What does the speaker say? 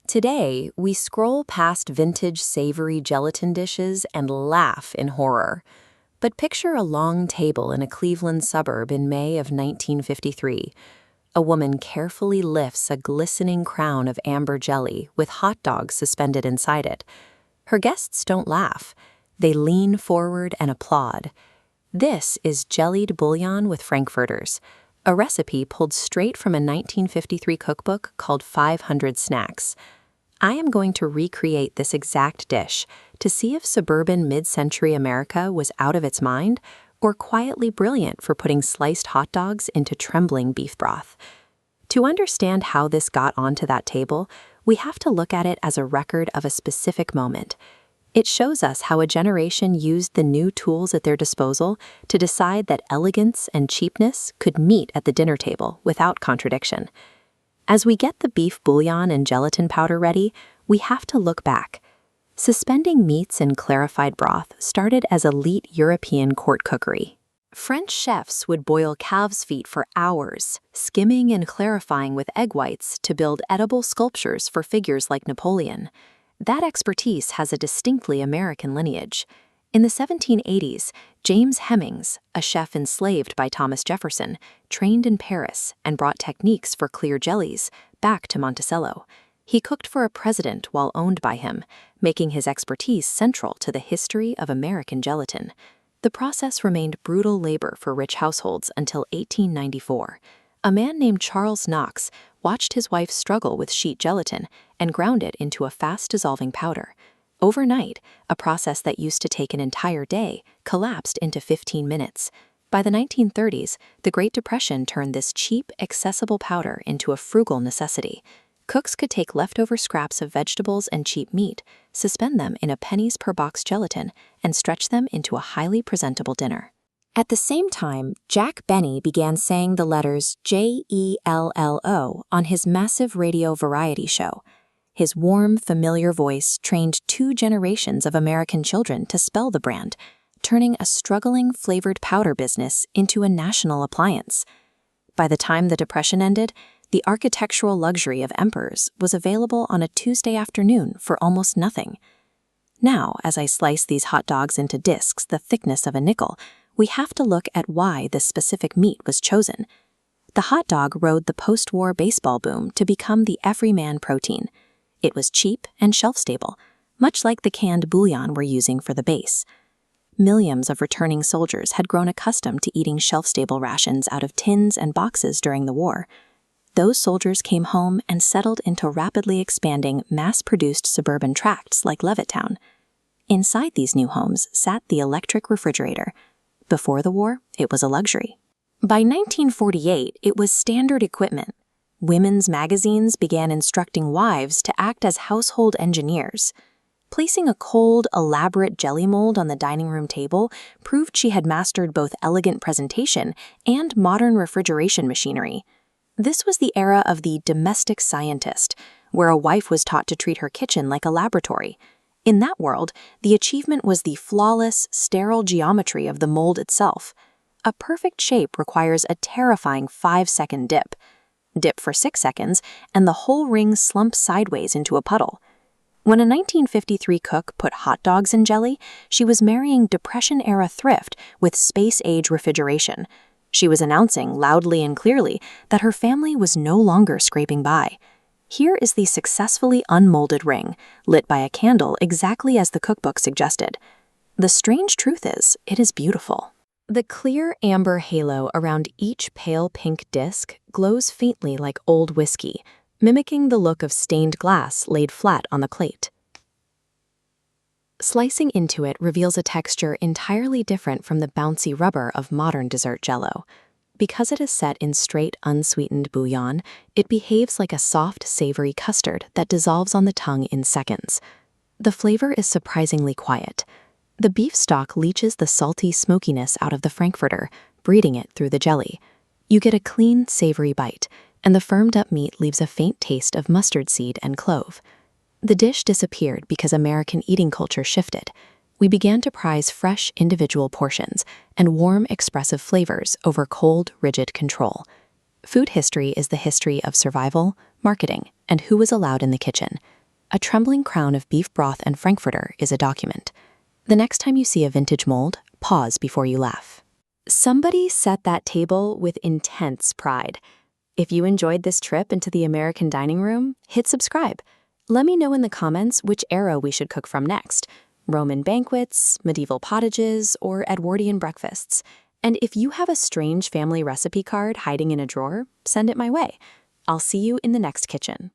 Today, we scroll past vintage savory gelatin dishes and laugh in horror. But picture a long table in a Cleveland suburb in May of 1953. A woman carefully lifts a glistening crown of amber jelly with hot dogs suspended inside it. Her guests don't laugh. They lean forward and applaud. This is Jellied Bouillon with Frankfurters, a recipe pulled straight from a 1953 cookbook called 500 Snacks. I am going to recreate this exact dish to see if suburban mid-century America was out of its mind or quietly brilliant for putting sliced hot dogs into trembling beef broth. To understand how this got onto that table, we have to look at it as a record of a specific moment. It shows us how a generation used the new tools at their disposal to decide that elegance and cheapness could meet at the dinner table without contradiction. As we get the beef bouillon and gelatin powder ready, we have to look back. Suspending meats in clarified broth started as elite European court cookery. French chefs would boil calves' feet for hours, skimming and clarifying with egg whites to build edible sculptures for figures like Napoleon. That expertise has a distinctly American lineage. In the 1780s, James Hemings, a chef enslaved by Thomas Jefferson, trained in Paris and brought techniques for clear jellies back to Monticello. He cooked for a president while owned by him, making his expertise central to the history of American gelatin. The process remained brutal labor for rich households until 1894. A man named Charles Knox watched his wife struggle with sheet gelatin and ground it into a fast-dissolving powder. Overnight, a process that used to take an entire day collapsed into 15 minutes. By the 1930s, the Great Depression turned this cheap, accessible powder into a frugal necessity. Cooks could take leftover scraps of vegetables and cheap meat, suspend them in a pennies-per-box gelatin, and stretch them into a highly presentable dinner. At the same time, Jack Benny began saying the letters Jello on his massive radio variety show. His warm, familiar voice trained 2 generations of American children to spell the brand, turning a struggling flavored powder business into a national appliance. By the time the Depression ended, the architectural luxury of Emperor's was available on a Tuesday afternoon for almost nothing. Now, as I slice these hot dogs into discs the thickness of a nickel, we have to look at why this specific meat was chosen. The hot dog rode the post-war baseball boom to become the everyman protein. It was cheap and shelf-stable, much like the canned bouillon we're using for the base. Millions of returning soldiers had grown accustomed to eating shelf-stable rations out of tins and boxes during the war. Those soldiers came home and settled into rapidly expanding, mass-produced suburban tracts like Levittown. Inside these new homes sat the electric refrigerator. Before the war, it was a luxury. By 1948, it was standard equipment. Women's magazines began instructing wives to act as household engineers. Placing a cold, elaborate jelly mold on the dining room table proved she had mastered both elegant presentation and modern refrigeration machinery. This was the era of the domestic scientist, where a wife was taught to treat her kitchen like a laboratory. In that world, the achievement was the flawless, sterile geometry of the mold itself. A perfect shape requires a terrifying 5-second dip. Dip for 6 seconds, and the whole ring slumps sideways into a puddle. When a 1953 cook put hot dogs in jelly, she was marrying Depression-era thrift with space-age refrigeration. She was announcing loudly and clearly that her family was no longer scraping by. Here is the successfully unmolded ring, lit by a candle exactly as the cookbook suggested. The strange truth is, it is beautiful. The clear amber halo around each pale pink disc glows faintly like old whiskey, mimicking the look of stained glass laid flat on the plate. Slicing into it reveals a texture entirely different from the bouncy rubber of modern dessert jello. Because it is set in straight, unsweetened bouillon, it behaves like a soft, savory custard that dissolves on the tongue in seconds. The flavor is surprisingly quiet. The beef stock leaches the salty smokiness out of the Frankfurter, breathing it through the jelly. You get a clean, savory bite, and the firmed-up meat leaves a faint taste of mustard seed and clove. The dish disappeared because American eating culture shifted. We began to prize fresh, individual portions and warm, expressive flavors over cold, rigid control. Food history is the history of survival, marketing, and who was allowed in the kitchen. A trembling crown of beef broth and Frankfurter is a document. The next time you see a vintage mold, pause before you laugh. Somebody set that table with intense pride. If you enjoyed this trip into the American dining room, hit subscribe. Let me know in the comments which era we should cook from next: Roman banquets, medieval pottages, or Edwardian breakfasts. And if you have a strange family recipe card hiding in a drawer, send it my way. I'll see you in the next kitchen.